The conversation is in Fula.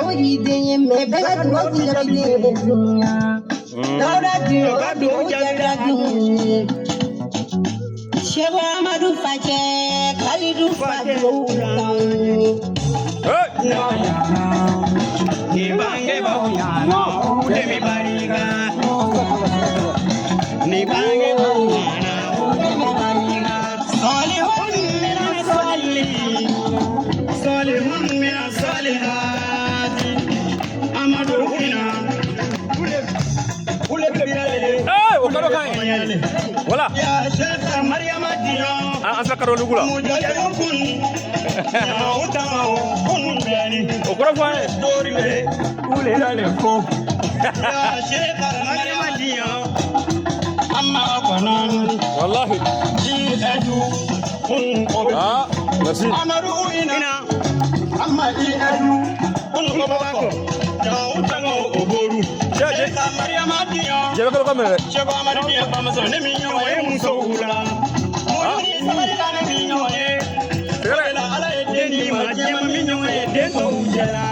Boy, the me better go to the now that you are doing Sheva Madu Fake, Kalidu Fake. Nibange Bauyano, Demi Bariga. Nibange Bauyano, Demi Bariga. Solihun Mina Soli, Solihun Mina Solihati. Amadurina. Hey, okaro kai. Wala. Ya Sheikh Maryam Diyo. Asa karo lugula. Mujahidun. Ya utama kun bani. Okaro kai. Dorime. Ule dale ko. Ya Sheikh Maryam Diyo. Amma kwanan. Wallahi. Ji aju. Kun ko. Ah, merci. Amaru ina. Amma ji aju. Kun ko bako. Ya utama oboru. Sheikh Maryam Diyo. Je vais kamera. Sheikh Maryam Diyo pamaso ne minyo e musoula. Muni sabala ne minyo e. Ala edeni ma jema minyo e deno jela.